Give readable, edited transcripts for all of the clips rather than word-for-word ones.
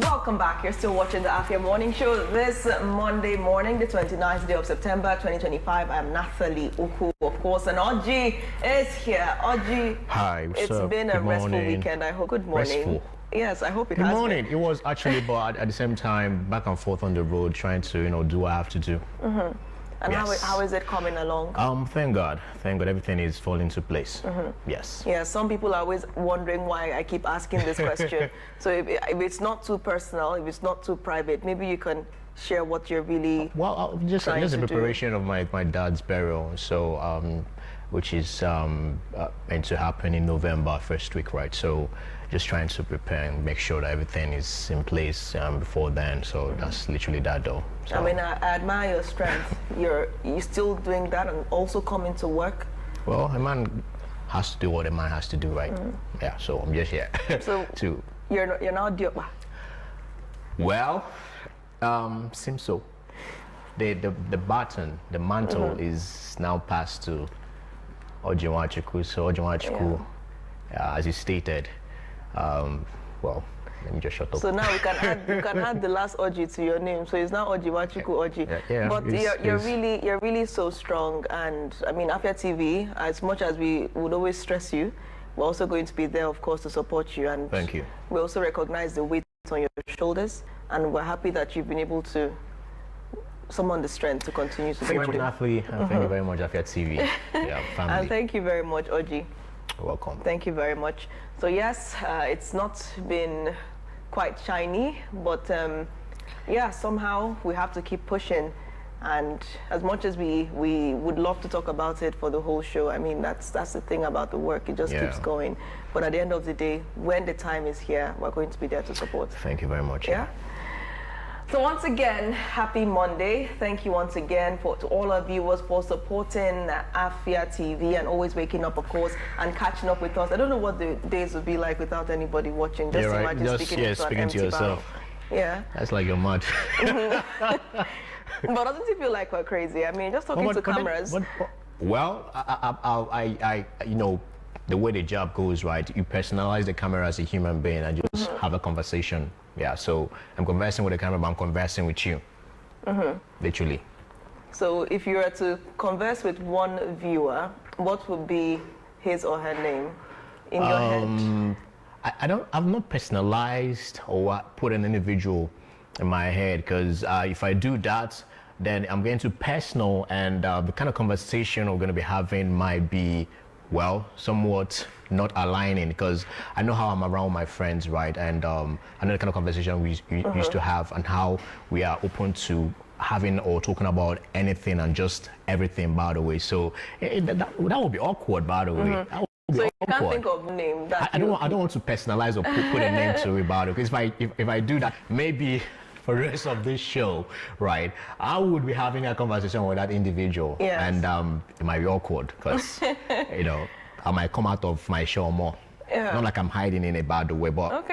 Welcome back. You're still watching the Afia Morning Show this Monday morning, the 29th day of September 2025. I'm Nathalie Uku, of course, and Oji is here. Oji, hi. It's been a restful weekend. I hope. Good morning. Restful. Yes, I hope it has. Good morning. Been. It was actually, but at the same time, back and forth on the road, trying to do what I have to do. Mm-hmm. And yes. how is it coming along? Thank God, everything is falling into place. Mm-hmm. Yes. Yeah, some people are always wondering why I keep asking this question. So if it's not too personal, if it's not too private, maybe you can share what you're really just the preparation of my dad's burial. So which is meant to happen in November, first week, right? So just trying to prepare and make sure that everything is in place before then. So that's literally that, though. So. I mean, I admire your strength. You're still doing that and also coming to work. Well, a man has to do what a man has to do, right? Yeah. So I'm just here. So you're now Diopa. Well, seems so. The baton, the mantle is now passed to Oji Nwachukwu. So Oji Nwachukwu, as you stated, well, let me just shut up. So now you can add the last Oji to your name. So it's now Oji Nwachukwu Oji. Yeah, but you're really so strong. And I mean, Afia TV, as much as we would always stress you, we're also going to be there, of course, to support you. And thank you. We also recognize the weight on your shoulders, and we're happy that you've been able to summon the strength to continue to Thank you, Nathalie, and thank you very much, Afia TV. Yeah, family. And thank you very much, Oji. You're welcome. Thank you very much. So yes, it's not been quite shiny, but yeah, somehow we have to keep pushing. And as much as we would love to talk about it for the whole show, I mean, that's the thing about the work. It just keeps going. But at the end of the day, when the time is here, we're going to be there to support. Thank you very much. Yeah. So once again, happy Monday. Thank you once again to all our viewers for supporting Afia TV and always waking up, of course, and catching up with us. I don't know what the days would be like without anybody watching. Just imagine speaking to yourself. Yeah. That's like you're mad. But doesn't it feel like we're crazy? I mean, just talking to cameras. Well, I the way the job goes, right? You personalize the camera as a human being and just have a conversation. Yeah, so I'm conversing with the camera, but I'm conversing with you. Literally. So if you were to converse with one viewer, what would be his or her name in your head? I've not personalized or put an individual in my head, because if I do that, then I'm getting too personal, and the kind of conversation we're going to be having might be, well, somewhat not aligning, because I know how I'm around my friends, right? And I know the kind of conversation we used to have, and how we are open to having or talking about anything and just everything, by the way. So that would be awkward, by the way. So you can't think of a name that I don't want to personalize or put a name to it, by the way, because if I do that, maybe for the rest of this show, right, I would be having a conversation with that individual, and it might be awkward, because I might come out of my show more. Not like I'm hiding in a bad way, but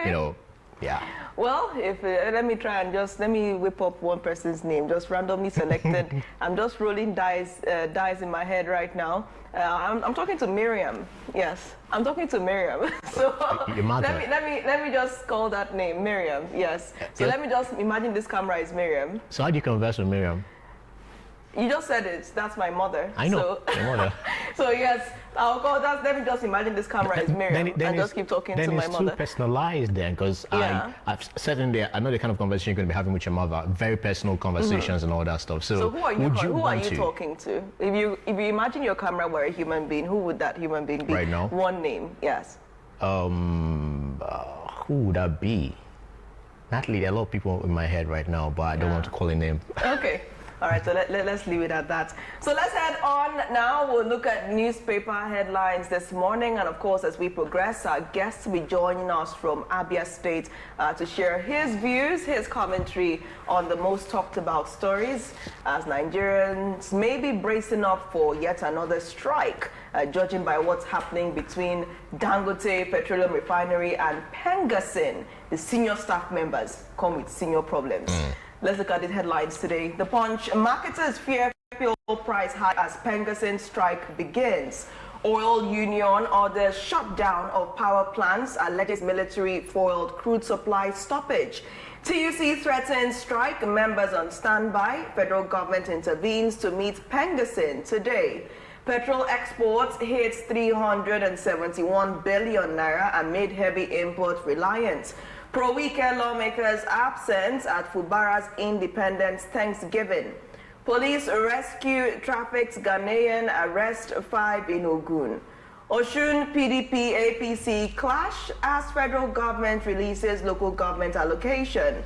yeah. Well, if let me whip up one person's name, just randomly selected. I'm just rolling dice in my head right now. I'm talking to Miriam. Yes, I'm talking to Miriam. So let me just call that name, Miriam. Yes. So let me just imagine this camera is Miriam. So how do you converse with Miriam? You just said it. That's my mother. I know. So, your mother. So yes, I'll call that. Let me just imagine this camera is Miriam and just keep talking to my mother. Then it's too personalized then, because I've said in there, I know the kind of conversation you're going to be having with your mother, very personal conversations and all that stuff. So who are you talking to? If you imagine your camera were a human being, who would that human being be? Right now? One name, yes. Who would that be? Natalie, there are a lot of people in my head right now, but I don't want to call a name. Okay. All right, so let's leave it at that. So let's head on now. We'll look at newspaper headlines this morning. And of course, as we progress, our guest will be joining us from Abia State to share his views, his commentary on the most talked about stories, as Nigerians may be bracing up for yet another strike, judging by what's happening between Dangote Petroleum Refinery and Pengasin. The senior staff members come with senior problems. Let's look at the headlines today. The Punch: marketers fear fuel price hike as Pengasin strike begins. Oil Union orders shutdown of power plants, alleges military foiled crude supply stoppage. TUC threatens strike, members on standby. Federal government intervenes to meet Pengasin today. Petrol exports hit 371 billion naira amid heavy import reliance. Pro-weekend lawmakers absent at Fubara's Independence Thanksgiving. Police rescue trafficked Ghanaian, arrest 5 in Ogun. Osun PDP APC clash as federal government releases local government allocation.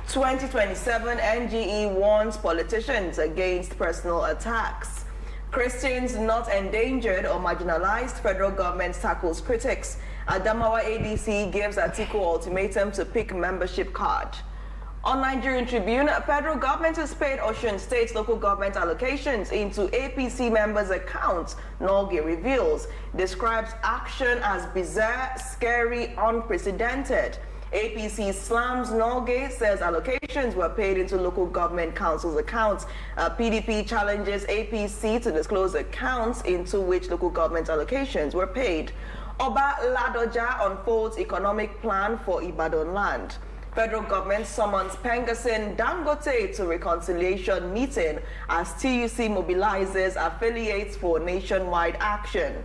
2027 NGE warns politicians against personal attacks. Christians not endangered or marginalized, federal government tackles critics. Adamawa ADC gives Atiku ultimatum to pick membership card. On Nigerian Tribune, federal government has paid Osun State local government allocations into APC members' accounts, Nolge reveals. Describes action as bizarre, scary, unprecedented. APC slams Nolge, says allocations were paid into local government councils' accounts. PDP challenges APC to disclose accounts into which local government allocations were paid. Oba Ladoja unfolds economic plan for Ibadan land. Federal government summons Pengasin Dangote to reconciliation meeting as TUC mobilizes affiliates for nationwide action.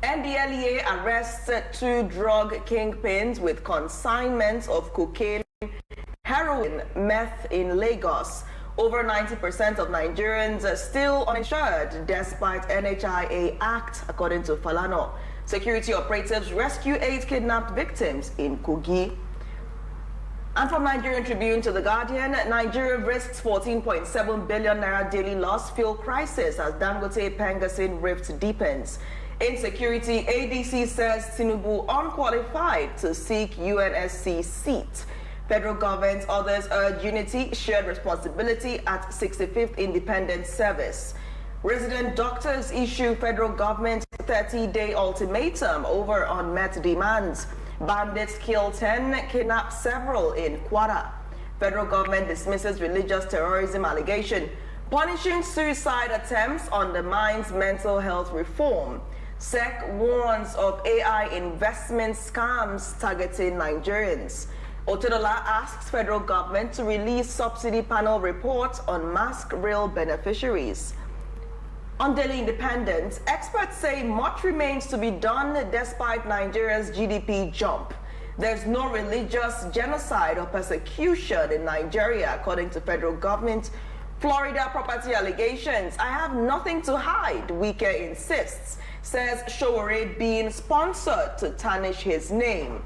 NDLEA arrests 2 drug kingpins with consignments of cocaine, heroin, meth in Lagos. Over 90% of Nigerians are still uninsured despite NHIA Act, according to Falano. Security operatives rescue 8 kidnapped victims in Kogi. And from Nigerian Tribune to The Guardian, Nigeria risks 14.7 billion naira daily loss, fuel crisis as Dangote Pengasin rift deepens. Insecurity, ADC says Tinubu unqualified to seek UNSC seat. Federal government others urge unity, shared responsibility at 65th Independence Service. Resident doctors issue federal government 30-day ultimatum over unmet demands. Bandits kill 10, kidnap several in Kwara. Federal government dismisses religious terrorism allegation. Punishing suicide attempts undermines mental health reform. SEC warns of AI investment scams targeting Nigerians. Otedola asks federal government to release subsidy panel report on mask rail beneficiaries. On Daily Independent, experts say much remains to be done despite Nigeria's GDP jump. There's no religious genocide or persecution in Nigeria, according to federal government. Florida property allegations. I have nothing to hide, Wike insists, says Showore being sponsored to tarnish his name.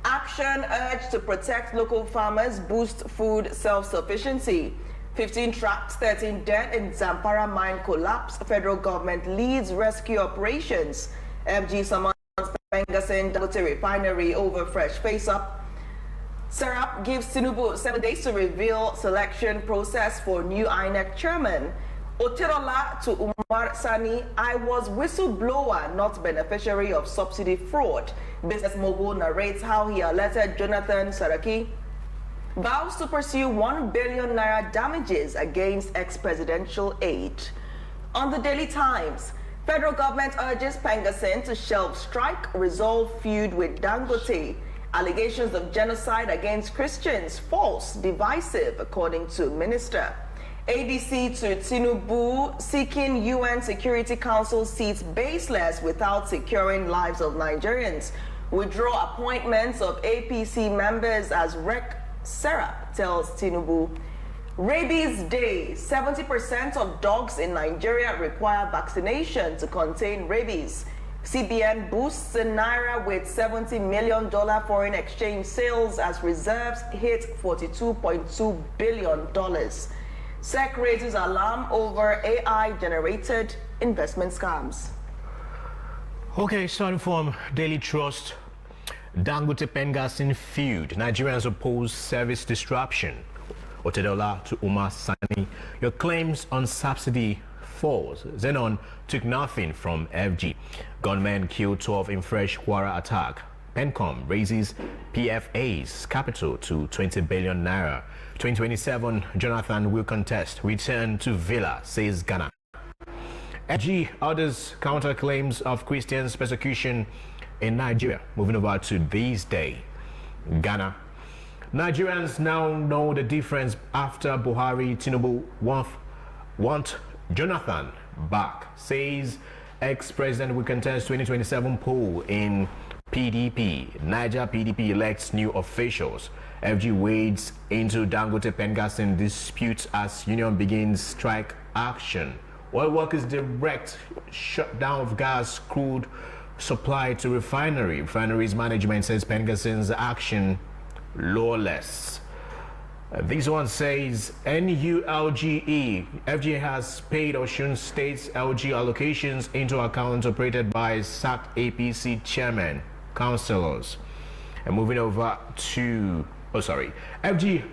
Action urged to protect local farmers, boost food self-sufficiency. 15 trapped, 13 dead in Zamfara mine collapse. Federal government leads rescue operations. FG summons Pengasin Dangote refinery over fresh face-up. Serap gives Tinubu 7 days to reveal selection process for new INEC chairman. Otedola to Umar Sani, I was whistleblower, not beneficiary of subsidy fraud. Business mogul narrates how he alerted Jonathan Saraki. Vows to pursue 1 billion naira damages against ex-presidential aide. On the Daily Times, federal government urges Pengasin to shelve strike, resolve feud with Dangote. Allegations of genocide against Christians, false, divisive, according to minister. ADC to Tinubu, seeking UN Security Council seats baseless without securing lives of Nigerians. Withdraw appointments of APC members as Rec. Serap tells Tinubu. Rabies Day. 70% of dogs in Nigeria require vaccination to contain rabies. CBN boosts the naira with $70 million foreign exchange sales as reserves hit $42.2 billion. SEC raises alarm over AI-generated investment scams. Okay, starting from Daily Trust. Dangote Pengasin feud. Nigerians oppose service disruption. Otedola to Umar Sani. Your claims on subsidy falls. Zenon took nothing from FG. Gunmen killed 12 in fresh Kwara attack. PENCOM raises PFA's capital to 20 billion naira. 2027 Jonathan will contest. Return to Villa, says Ghana. FG others counter claims of Christians persecution in Nigeria. Moving over to this day, Ghana. Nigerians now know the difference after Buhari Tinubu want Jonathan back, says ex-president will contest 2027 poll in PDP. Niger PDP elects new officials. FG wades into Dangote Pengassin dispute as union begins strike action. Oil workers direct shutdown of gas crude supply to refinery. Refineries management says Pengassin's action lawless. This one says NULGE. FG has paid Osun State's LG allocations into accounts operated by sacked APC chairman, councillors. And moving over to, FG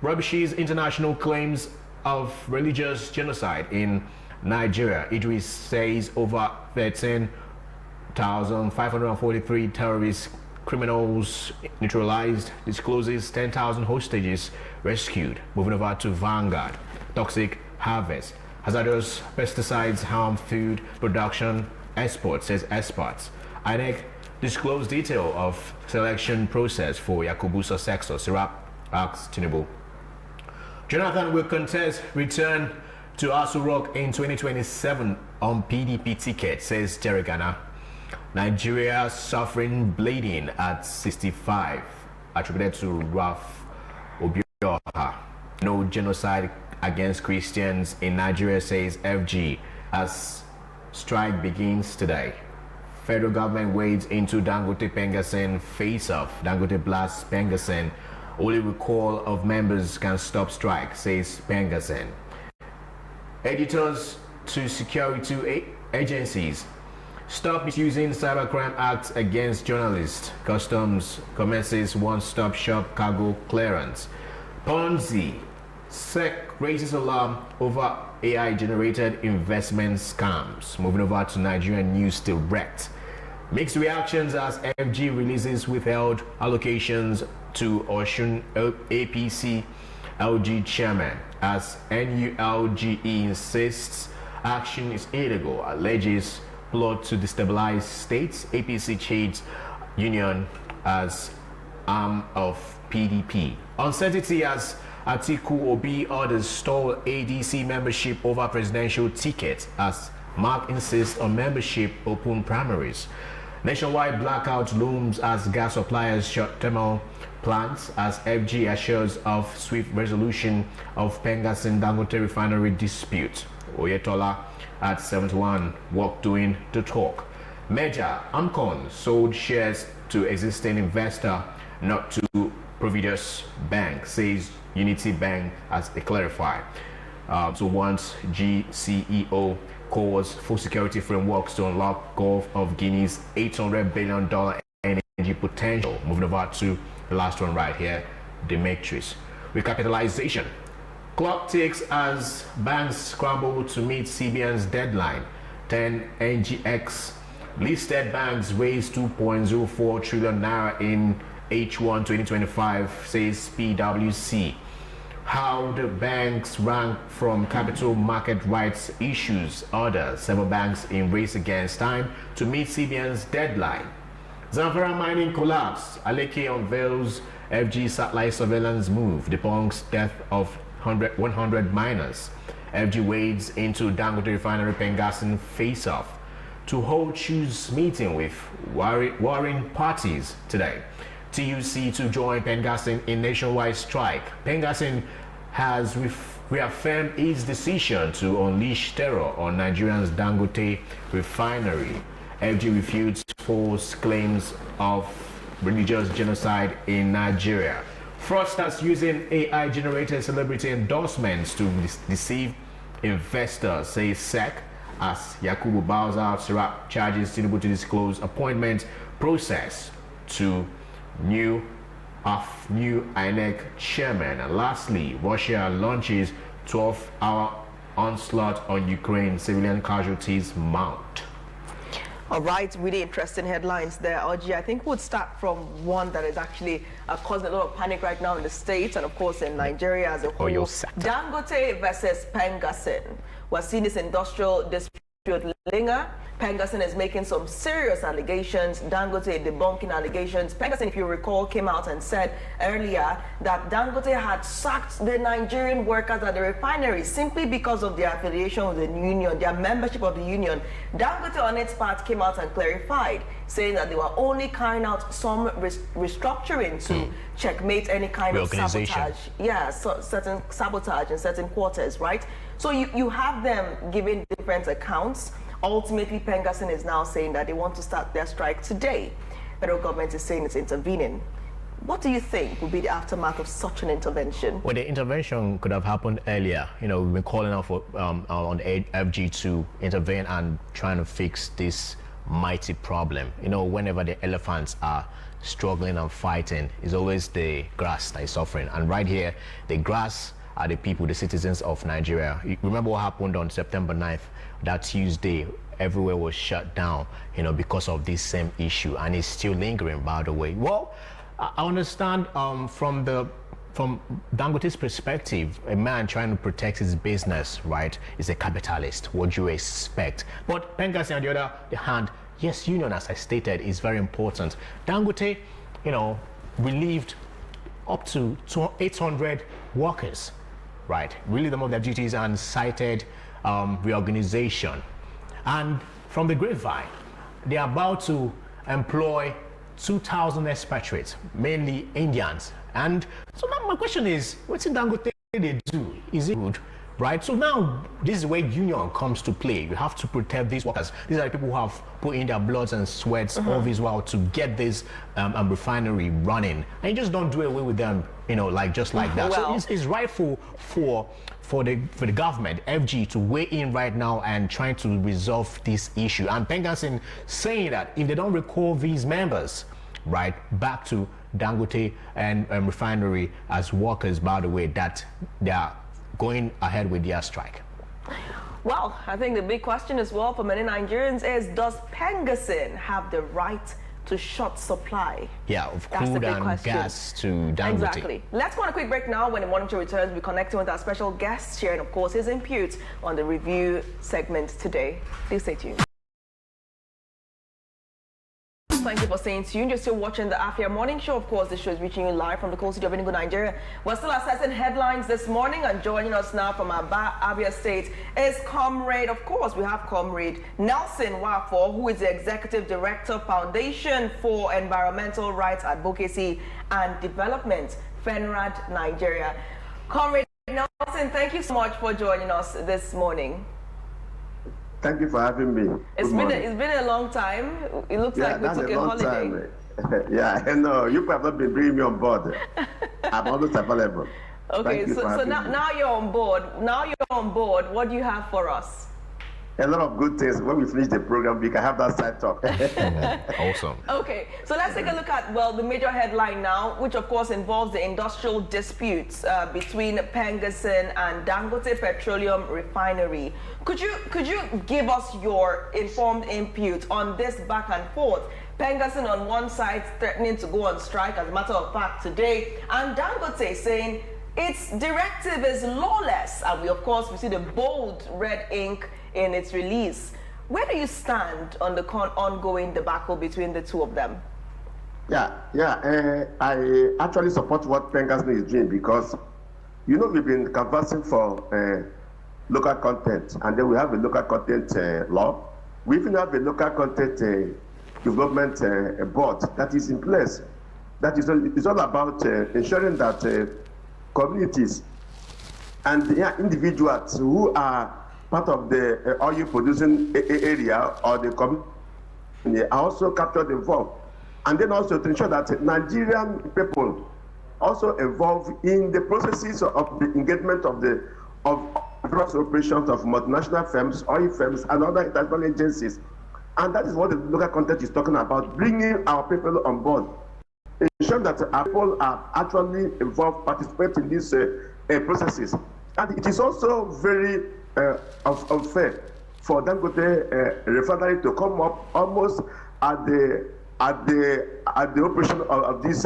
rubbishes international claims of religious genocide in Nigeria. Idris says over 13,543 terrorist criminals neutralized, discloses 10,000 hostages rescued. Moving over to Vanguard. Toxic harvest. Hazardous pesticides harm food production. Export, says experts. INEC disclosed detail of selection process for Yakubu successor. Sirap asks Tinubu. Jonathan will contest return to Asu Rock in 2027 on PDP ticket, says Jerry Ghana. Nigeria suffering bleeding at 65, attributed to Raf Obioha. No genocide against Christians in Nigeria, says FG, as strike begins today. Federal government wades into Dangote Pengassin face-off. Dangote blasts Pengassin. Only recall of members can stop strike, says Pengassin. Editors to security agencies. Stop misusing Cybercrime Act against journalists. Customs commences one-stop shop cargo clearance. Ponzi. SEC raises alarm over AI-generated investment scams. Moving over to Nigerian News Direct. Mixed reactions as FG releases withheld allocations to Osun APC LG chairman, as NULGE insists action is illegal, alleges plot to destabilize states. APC chiefs union as arm of PDP. Uncertainty as Atiku Obi orders stall ADC membership over presidential ticket, as Mark insists on membership open primaries. Nationwide blackout looms as gas suppliers shut thermal plants, as FG assures of swift resolution of Pengassin Dangote refinery dispute. Oyetola at 71 walk doing the talk. Major Amcon sold shares to existing investor, not to Providus Bank, says Unity Bank, as they clarify. So once GCEO calls for security frameworks to unlock Gulf of Guinea's $800 billion energy potential. Moving over to the last one right here, the matrix. Recapitalization. Clock ticks as banks scramble to meet CBN's deadline. 10 NGX listed banks raised 2.04 trillion naira in H1 2025, says PwC. How the banks rank from capital market rights issues order. Several banks in race against time to meet CBN's deadline. Zamfara mining collapse. Aleke unveils FG satellite surveillance move. Debunks death of 100 miners. FG wades into Dangote refinery Pengassin face-off to hold choose meeting with warring parties today. TUC to join Pengassin in nationwide strike. Pengassin has reaffirmed its decision to unleash terror on Nigeria's Dangote refinery. FG refutes false claims of religious genocide in Nigeria. Fraudsters using AI-generated celebrity endorsements to deceive investors, says SEC, as Yakubu bows out. Sirap charges Tinubu to disclose appointment process to new INEC chairman. And lastly, Russia launches 12-hour onslaught on Ukraine. Civilian casualties mount. All right, really interesting headlines there, Oji. I think we'll start from one that is actually causing a lot of panic right now in the States and, of course, in Nigeria as a whole. Dangote versus Pengassin. We're seeing this industrial dispute Linger. Pengassin is making some serious allegations. Dangote debunking allegations. Pengassin, if you recall, came out and said earlier that Dangote had sacked the Nigerian workers at the refinery simply because of their affiliation with the union, their membership of the union. Dangote, on its part, came out and clarified, saying that they were only carrying out some restructuring to checkmate any kind of sabotage. Yeah, so certain sabotage in certain quarters, right? So you have them giving different accounts. Ultimately, Pengassin is now saying that they want to start their strike today. Federal government is saying it's intervening. What do you think would be the aftermath of such an intervention? Well, the intervention could have happened earlier. You know, we've been calling out for on FG to intervene and trying to fix this mighty problem. You know, whenever the elephants are struggling and fighting, it's always the grass that is suffering. And right here, the grass are the people, the citizens of Nigeria. You remember what happened on September 9th? That Tuesday, everywhere was shut down, you know, because of this same issue, and it's still lingering, by the way. Well, I understand from Dangote's perspective, a man trying to protect his business, right, is a capitalist. What do you expect? But Pengassin, on the other hand, yes, union, as I stated, is very important. Dangote, you know, relieved up to 800 workers, right, relieved them of their duties and cited reorganization. And from the grapevine, they are about to employ 2,000 expatriates, mainly Indians. And so now my question is, what's in Dangote they do? Is it good? Right? So now this is where union comes to play. You have to protect these workers. These are the people who have put in their bloods and sweats all this while to get this refinery running. And you just don't do away with them, you know, just like that. Well, so it's rightful for the government, FG, to weigh in right now and trying to resolve this issue. And Pengassin saying that if they don't recall these members, right, back to Dangote and refinery as workers, by the way, that they are going ahead with their strike. Well, I think the big question as well for many Nigerians is, does Pengassin have the right to short supply? Yeah, of crude and gas to Dangote. Exactly. Let's go on a quick break now. When the monitor returns, we'll be connecting with our special guest, sharing, of course, his input on the review segment today. Please stay tuned. Thank you for staying tuned. You're still watching the Afia Morning Show. Of course, this show is reaching you live from the coast city of Enugu, Nigeria. We're still assessing headlines this morning, and joining us now from Abia State is Comrade. Of course, we have Comrade Nelson Nwafor, who is the Executive Director, Foundation for Environmental Rights Advocacy and Development, FENRAD-Nigeria. Comrade Nelson, thank you so much for joining us this morning. Thank you for having me. It's been a long time. It looks like we took a holiday. Yeah, I know. You have not been bringing me on board. I'm always available. Okay, so now you're on board. What do you have for us? A lot of good things. When we finish the program, we can have that side talk. Awesome. Okay, so let's take a look at, well, the major headline now, which of course involves the industrial disputes between Pengassin and Dangote Petroleum Refinery. Could you give us your informed input on this back and forth? Pengassin on one side threatening to go on strike, as a matter of fact, today, and Dangote saying its directive is lawless. And we see the bold red ink in its release. Where do you stand on the ongoing debacle between the two of them? I actually support what Pengassin is doing, because, you know, we've been conversing for local content, and then we have a local content law. We even have a local content development board that is in place. That is it's all about ensuring that communities and individuals who are part of the oil producing area or the community are also captured involved, and then also to ensure that Nigerian people also involved in the processes of the engagement of cross operations of multinational firms, oil firms, and other international agencies. And that is what the local content is talking about, bringing our people on board, ensuring that our people are actually involved, participate in these processes. And it is also very unfair for Dangote refinery to come up almost at the operation of this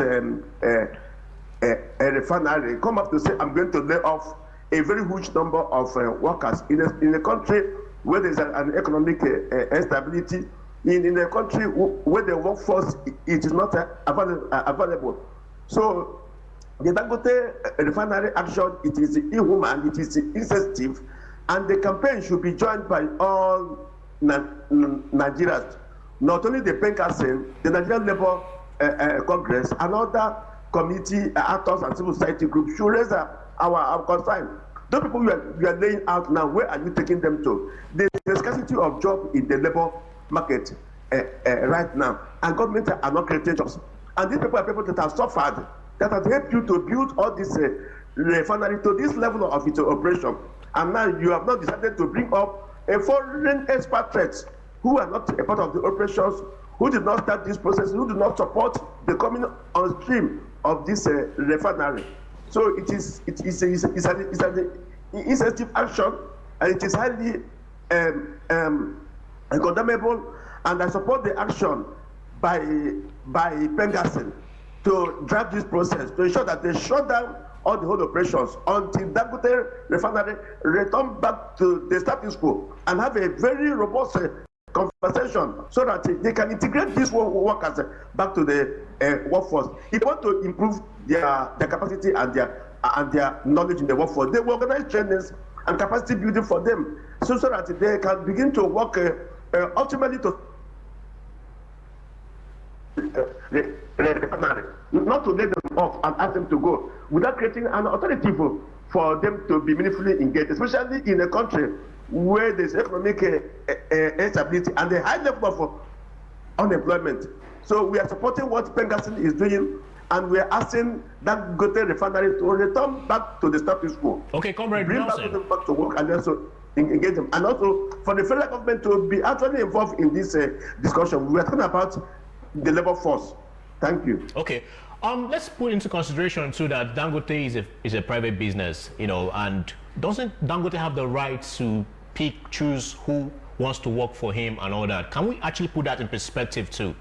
refinery, come up to say, I'm going to lay off a very huge number of workers in a country where there's an economic instability, in a country where the workforce it is not available. So the Dangote refinery action, it is inhuman, it is insensitive, and the campaign should be joined by all Nigerians, not only the PENCASIN, the Nigerian Labour Congress, and other community actors and civil society groups should raise our concern. Those people we are laying out now, where are you taking them to? There's a scarcity of jobs in the labor market right now, and governments are not creating jobs. And these people are people that have suffered, that have helped you to build all this refinery to this level of its operation. And now you have not decided to bring up a foreign expatriates who are not a part of the operations, who did not start this process, who do not support the coming on stream of this refinery. So it's an insensitive action, and it is highly condemnable. And I support the action by PENCASIN to drive this process to ensure that they shut down all the whole operations until Dangote refinery return back to the status quo and have a very robust conversation so that they can integrate these workers back to the workforce. If they want to improve their capacity and their knowledge in the workforce, they will organize trainings and capacity building for them so that they can begin to work ultimately to not to let them off and ask them to go without creating an alternative for them to be meaningfully engaged, especially in a country where there's economic instability and a high level of unemployment. So we are supporting what PENCASIN is doing, and we are asking that Dangote refinery to return back to the status quo. Okay, Comrade Bring Nelson. back to work and also engage them. And also for the federal government to be actually involved in this discussion. We are talking about the labor force. Thank you. Okay. Let's put into consideration too that Dangote is a private business, and doesn't Dangote have the right to choose who wants to work for him and all that? Can we actually put that in perspective too?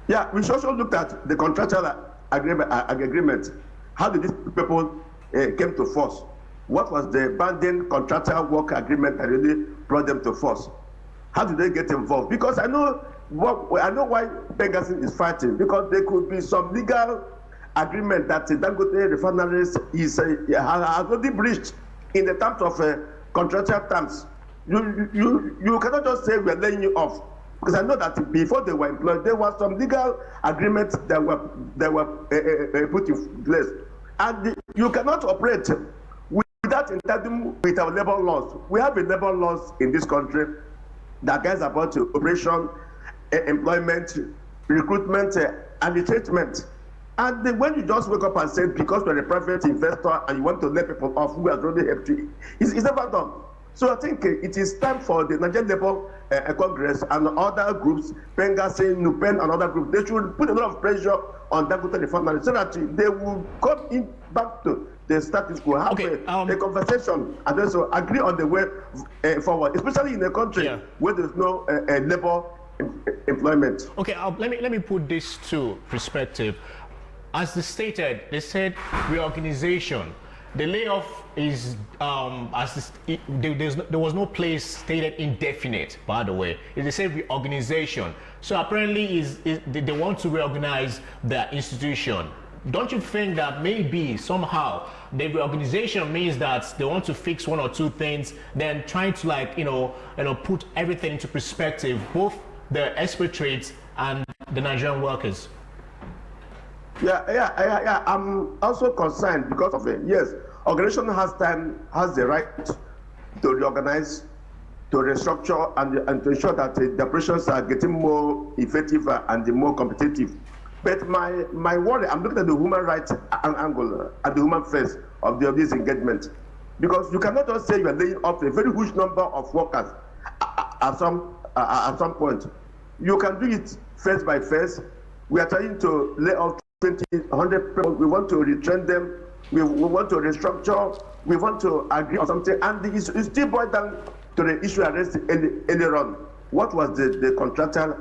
Yeah, we should also look at the contractual agreement. How did these people came to force? What was the binding contractual work agreement that really brought them to force? How did they get involved? Because I know why PENCASIN is fighting, because there could be some legal agreement that Dangote refineries has already breached in the terms of contractual terms. You cannot just say we are laying you off, because I know that before they were employed, there was some legal agreements that were put in place, and you cannot operate without entitlement with our labor laws. We have a labor laws in this country that guides about operation, employment, recruitment, and retreatment. And when you just wake up and say, because you're a private investor and you want to let people off who has already helped you, it's never done. So I think it is time for the Nigerian Labour Congress and other groups, PENCASIN, NUPEN, and other groups, they should put a lot of pressure on Dangote refinery so that they will come in back to the status quo, have a conversation, and also agree on the way forward, especially in a country where there's no labor employment. Okay, let me put this to perspective. As they stated, they said reorganization. The layoff is there was no place stated indefinite. By the way, they say reorganization. So apparently, they want to reorganize their institution. Don't you think that maybe somehow the reorganization means that they want to fix one or two things, then trying to put everything into perspective, both the expatriates and the Nigerian workers? Yeah. I'm also concerned because of it. Yes, organization has the right to reorganize, to restructure, and to ensure that the operations are getting more effective and more competitive. But my worry, I'm looking at the human rights angle, at the human face of this engagement, because you cannot just say you are laying off a very huge number of workers at some point. You can do it phase by phase. We are trying to lay off 100 people. We want to retrain them. We want to restructure. We want to agree on something. And it still boils down to the issue I raised earlier on. What was the contractual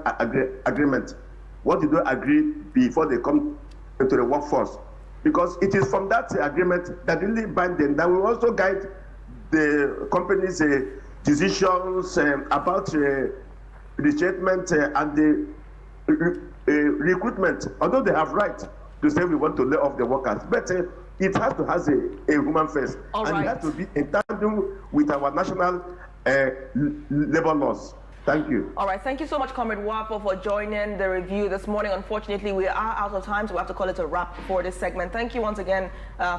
agreement? What did they agree before they come into the workforce? Because it is from that agreement that really binds them, that will also guide the companies decisions about restatement and the recruitment, although they have right to say we want to lay off the workers, but it has to have a human face, and it has to be in tandem with our national labor laws. Thank you. All right, thank you so much, Comrade Nwafor, for joining the review this morning. Unfortunately, we are out of time, so we have to call it a wrap for this segment. Thank you once again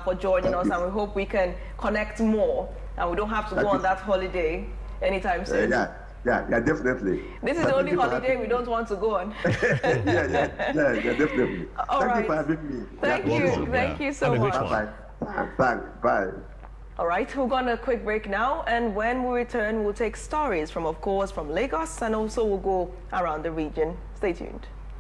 for joining us, and we hope we can connect more, and we don't have to go on that holiday anytime soon. Yeah, definitely. This is the only holiday we don't want to go on. yeah, definitely. Thank you for having me. Thank you so much. Bye. Bye. All right, we're going to a quick break now, and when we return, we'll take stories from, of course, from Lagos, and also we'll go around the region. Stay tuned.